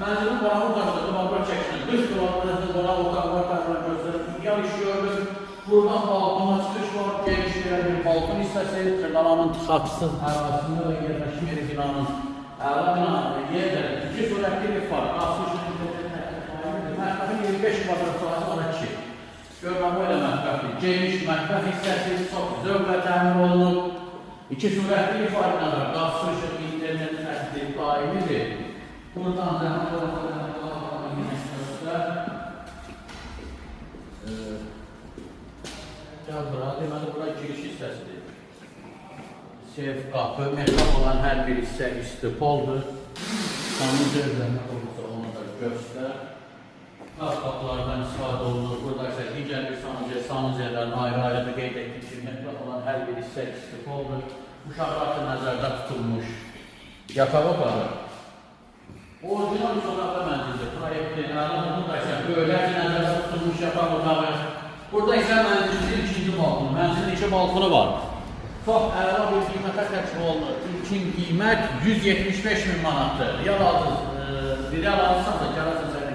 Mənzilin qonaq otağında qonaqlar çəkilin. Düz qonaqlarınızda qonaq otaqlar göstərir. İdeal iş gördük. Buradan balkona çıxış var. Geniş bir balkon hissəsi. Binanın tıxaçsız ərazisində və yerləşim yeri binanın əla binanın yerləri. İki sürətli bir var. Mətbəxin 25 kvadrat sahəsi ona 2. Görməm o elə mətbəxdir. Geniş mətbəx hissəsi çox zövqlə təmin olunub. İki sürətli bir var. Qaz, işıq, internet, təsdir, daimidir. Buradan zəhmət deməli, bura giriş hissəsidir. Sef, qapı, metal olan hər bir hissə istipoldur. Sanın gözləmək olursa onu da göstər. Qaz qapılardan istifadə olunur. Burada isə digər bir sanıcıların ayrı-ayrı qeyd etdik ki, metal olan hər bir hissə istipoldur. Uşaqlar da nəzərdə tutulmuş. Yataq otağı. Orijinal uşaqlarda mənzildir. Proyektlərin burada isə böyləci nəzərdə tutulmuş yataq otağı. Burada isə mənzilin ikinci balkonu. Mənzilin iki balkonu var. Çox əla bir qiymətə təklif olunur. İlkin qiymət 175.000 manatdır. Real alırsansa, gələcəksə